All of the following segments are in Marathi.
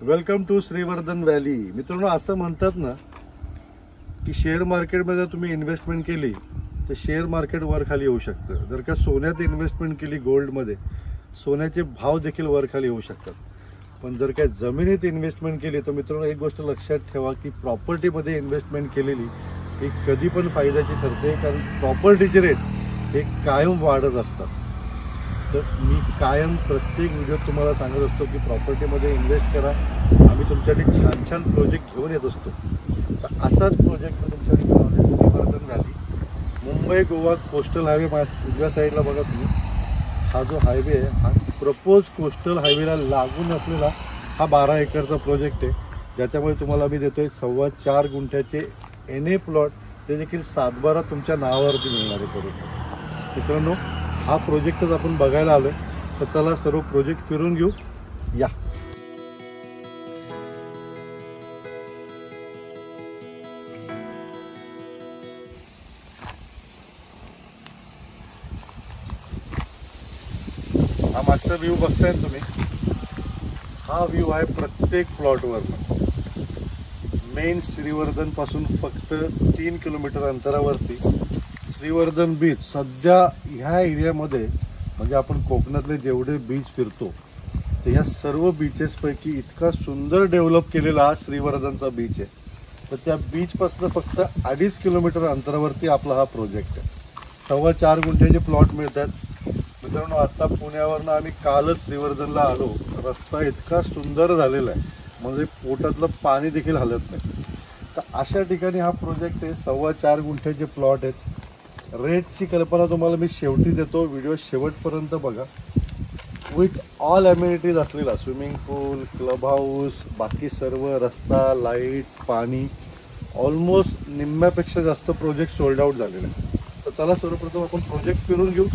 Welcome to Shrivardhan valley. मित्रांनो, असं म्हणतात ना की शेअर मार्केटमध्ये तुम्ही इन्व्हेस्टमेंट केली तर शेअर मार्केट वर खाली येऊ शकतं. जर का सोन्यात इन्व्हेस्टमेंट केली, गोल्डमध्ये, सोन्याचे भाव देखील वर खाली येऊ शकतात. पण जर काय जमिनीत इन्व्हेस्टमेंट केली तर मित्रांनो, एक गोष्ट लक्षात ठेवा की प्रॉपर्टीमध्ये इन्व्हेस्टमेंट केलेली ही कधी पण फायद्याची ठरते. कारण प्रॉपर्टीचे रेट हे कायम वाढत असतात. तर मी कायम प्रत्येक व्हिडिओत तुम्हाला सांगत असतो की प्रॉपर्टीमध्ये इन्व्हेस्ट करा. आम्ही तुमच्यासाठी छान छान प्रोजेक्ट घेऊन येत असतो. तर असाच प्रोजेक्ट मी तुमच्यासाठी घेऊन आलो. Shrivardhan valley, Mumbai Goa coastal highway. उजव्या साईडला बघा तुम्ही, हा जो हायवे आहे हा प्रपोज कोस्टल हायवेला लागून असलेला हा 12 एकरचा प्रोजेक्ट आहे. ज्याच्यामुळे तुम्हाला मी देतोय 4.25 गुंठ्याचे NA प्लॉट, ते देखील 7/12 तुमच्या नावावरती मिळणारे करून. मित्रांनो, हा प्रोजेक्टच आपण बघायला आलोय. तर चला सर्व प्रोजेक्ट फिरून घेऊ या. हा मागचा व्ह्यू बघताय तुम्ही, हा व्ह्यू आहे प्रत्येक प्लॉटवर. मेन श्रीवर्धन पासून फक्त 3 किलोमीटर अंतरावरती श्रीवर्धन बीच. सध्या ह्या एरियामध्ये म्हणजे आपण कोकणातले जेवढे बीच फिरतो तर ह्या सर्व बीचेसपैकी इतका सुंदर डेव्हलप केलेला हा श्रीवर्धनचा बीच आहे. तर त्या बीचपासून फक्त 2.5 किलोमीटर अंतरावरती आपला हा प्रोजेक्ट आहे. 4.25 गुंठ्याचे प्लॉट मिळतात. मित्रांनो, आता पुण्यावरनं आम्ही कालच श्रीवर्धनला आलो. रस्ता इतका सुंदर झालेला आहे म्हणजे पोटातलं पाणी देखील हलत नाही. तर अशा ठिकाणी हा प्रोजेक्ट आहे. 4.25 गुंठ्याचे प्लॉट आहेत. रेटची कल्पना तुम्हाला मी शेवटी देतो, व्हिडिओ शेवटपर्यंत बघा. विथ ऑल ॲम्युनिटीज असलेला स्विमिंग पूल, क्लब हाऊस, बाकी सर्व रस्ता, लाईट, पाणी, ऑलमोस्ट निम्म्यापेक्षा जास्त प्रोजेक्ट सोल्ड आउट झालेला आहे. तर चला सर्वप्रथम आपण प्रोजेक्ट फिरून घेऊ.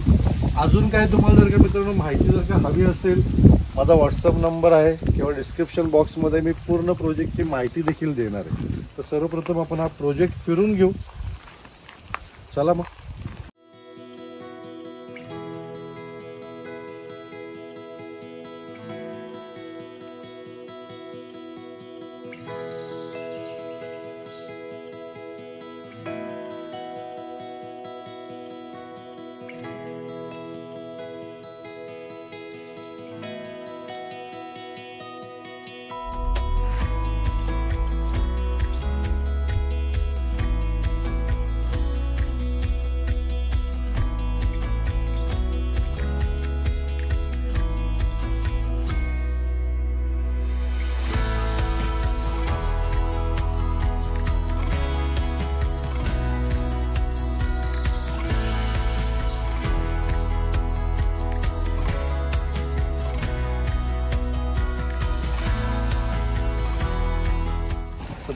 अजून काय तुम्हाला जर का मित्रांनो माहिती जर का हवी असेल, माझा व्हॉट्सअप नंबर आहे किंवा डिस्क्रिप्शन बॉक्समध्ये मी पूर्ण प्रोजेक्टची माहिती देखील देणार आहे. तर सर्वप्रथम आपण हा प्रोजेक्ट फिरून घेऊ. चला मग.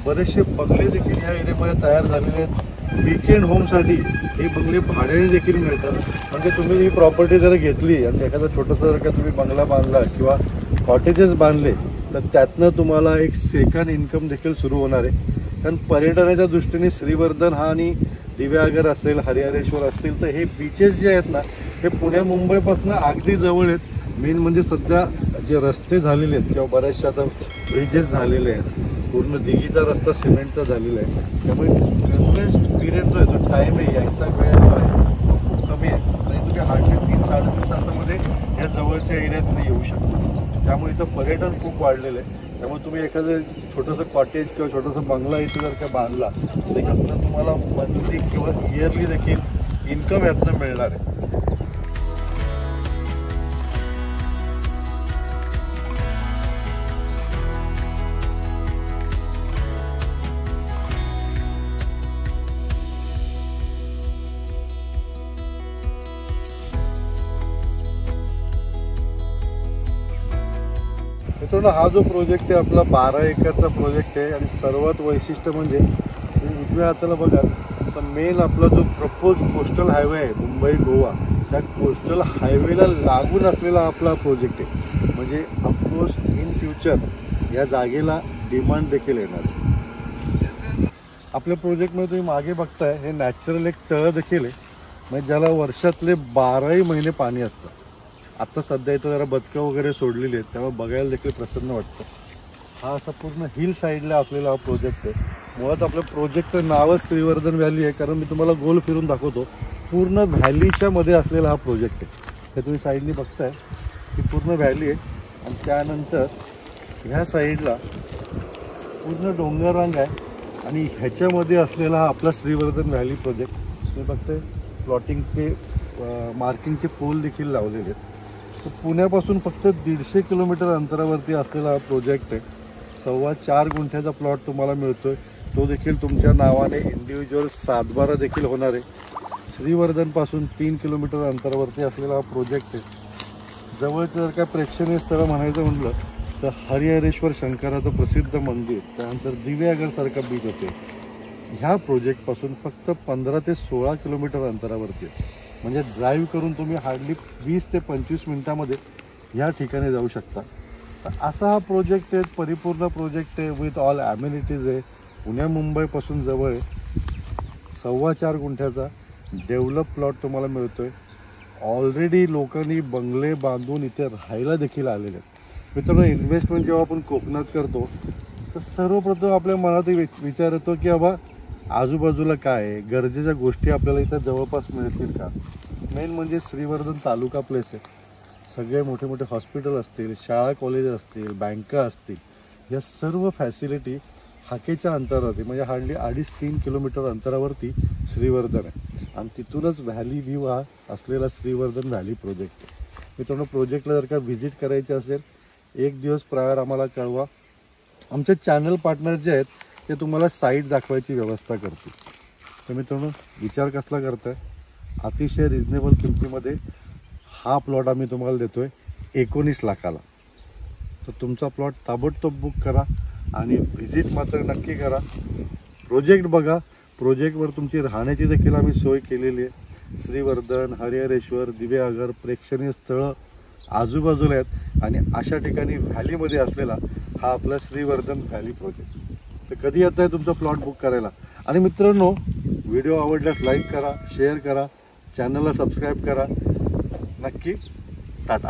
बरेचसे बंगले देखील ह्या एरियामध्ये तयार झालेले आहेत. वीकेंड होमसाठी हे बंगले भाड्याने देखील मिळतात. म्हणजे तुम्ही ही प्रॉपर्टी जर घेतली आणि एखादा छोटासा जर का तुम्ही बंगला बांधला किंवा कॉटेजेस बांधले तर त्यातनं तुम्हाला एक सेकंड इन्कम देखील सुरू होणार आहे. कारण पर्यटनाच्या दृष्टीने श्रीवर्धन हा आणि दिव्यागर असेल, हरिहरेश्वर असतील, तर हे बीचेस जे आहेत ना हे पुण्या मुंबईपासून अगदी जवळ आहेत. मेन म्हणजे सध्या जे रस्ते झालेले आहेत किंवा बऱ्याचशा आता ब्रिजेस झालेले आहेत, पूर्ण दिघीचा रस्ता सिमेंटचा झालेला आहे. त्यामुळे कन्व्हेन्स पिरियड जो आहे, जो टाईम आहे, यायचा वेळ जो आहे तो खूप कमी आहे. आणि तुम्ही हार्डली 3-3.5 तासामध्ये या जवळच्या एरियात येऊ शकता. त्यामुळे इथं पर्यटन खूप वाढलेलं आहे. त्यामुळे तुम्ही एखादं छोटंसं कॉटेज किंवा छोटंसं बंगला इथे जर का बांधला तर यातनं तुम्हाला मंथली किंवा इयरली देखील इन्कम यातनं मिळणार आहे. मित्रांनो, हा जो प्रोजेक्ट आहे आपला 12 एकरचा प्रोजेक्ट आहे. आणि सर्वात वैशिष्ट्य म्हणजे उजव्या हाताला बघा तर मेन आपला जो प्रपोज कोस्टल हायवे आहे मुंबई गोवा, त्या कोस्टल हायवेला लागून असलेला आपला प्रोजेक्ट आहे. म्हणजे ऑफकोर्स इन फ्युचर या जागेला डिमांड देखील येणार. आपल्या प्रोजेक्टमध्ये तुम्ही मागे बघताय हे नॅचरल एक तळं देखील आहे, म्हणजे ज्याला वर्षातले 12ही महिने पाणी असतं. आता सध्या इथं जरा बदकं वगैरे सोडलेली आहेत, त्यामुळे बघायला देखील प्रसन्न वाटतं. हा असा पूर्ण हिल साईडला असलेला हा प्रोजेक्ट आहे. मुळात आपल्या प्रोजेक्टचं नावच श्रीवर्धन व्हॅली आहे, कारण मी तुम्हाला गोल फिरून दाखवतो. पूर्ण व्हॅलीच्या मध्ये असलेला हा प्रोजेक्ट आहे. हे तुम्ही साईडनी बघताय की पूर्ण व्हॅली आहे आणि त्यानंतर ह्या साईडला पूर्ण डोंगररांग आहे आणि ह्याच्यामध्ये असलेला हा आपला श्रीवर्धन व्हॅली प्रोजेक्ट. तुम्ही बघताय प्लॉटिंगचे मार्किंगचे पोल देखील लावलेले आहेत. तर पुण्यापासून फक्त 150 किलोमीटर अंतरावरती असलेला हा प्रोजेक्ट आहे. 4.25 गुंठ्याचा प्लॉट तुम्हाला मिळतोय. तो देखील तुमच्या नावाने इंडिव्हिज्युअल 7/12 देखील होणार आहे. श्रीवर्धनपासून 3 किलोमीटर अंतरावरती असलेला हा प्रोजेक्ट आहे. जवळचं जर काय प्रेक्षणीय स्थळ म्हणायचं म्हटलं तर हरिहरेश्वर शंकराचं प्रसिद्ध मंदिर, त्यानंतर दिवेआगरसारखा बीच असेल. ह्या प्रोजेक्टपासून फक्त 15 ते 16 किलोमीटर अंतरावरती आहे. म्हणजे ड्राईव्ह करून तुम्ही हार्डली 20 ते 25 मिनटामध्ये ह्या ठिकाणी जाऊ शकता. तर असा हा प्रोजेक्ट आहे, परिपूर्ण प्रोजेक्ट आहे, विथ ऑल ॲम्युनिटीज आहे. पुण्या मुंबईपासून जवळ आहे. 4.25 गुंठ्याचा डेव्हलप प्लॉट तुम्हाला मिळतो आहे. ऑलरेडी लोकांनी बंगले बांधून इथे राहायला देखील आलेले आहेत. मित्रांनो, इन्व्हेस्टमेंट जेव्हा आपण कोकणात करतो तर सर्वप्रथम आपल्या मनात विचार येतो की बाबा आजूबाजूला काय आहे, गरजेच्या गोष्टी आपल्याला इथं जवळपास मिळतील का. मेन म्हणजे श्रीवर्धन तालुका प्लेस आहे. सगळे मोठे मोठे हॉस्पिटल असतील, शाळा कॉलेजेस असतील, बँका असतील, या सर्व फॅसिलिटी हाकेच्या अंतरावरती म्हणजे हार्डली 2.5-3 किलोमीटर अंतरावरती श्रीवर्धन आहे. आणि तिथूनच व्हॅली व्ह्यू हा असलेला श्रीवर्धन व्हॅली प्रोजेक्ट आहे. मित्रांनो, प्रोजेक्टला जर का व्हिजिट करायची असेल 1 दिवस प्रायर आम्हाला कळवा. आमचे चॅनल पार्टनर जे आहेत ते तुम्हाला साईट दाखवायची व्यवस्था करतील. तर मित्रांनो, विचार कसला करताय, अतिशय रिजनेबल किमतीमध्ये हा प्लॉट आम्ही तुम्हाला देतोय 19 लाखाला. तर तुमचा प्लॉट ताबडतोब बुक करा आणि व्हिजिट मात्र नक्की करा. प्रोजेक्ट बघा. प्रोजेक्टवर तुमची राहण्याची देखील आम्ही सोय केलेली आहे. श्रीवर्धन, हरिहरेश्वर, दिवेआगर प्रेक्षणीय स्थळं आजूबाजूला आहेत आणि अशा ठिकाणी व्हॅलीमध्ये असलेला हा आपला श्रीवर्धन व्हॅली प्रोजेक्ट. तर कधी येत आहे तुमचा प्लॉट बुक करायला. आणि मित्रांनो, व्हिडिओ आवडल्यास लाईक करा, शेअर करा, चॅनलला सबस्क्राईब करा. नक्की. टाटा.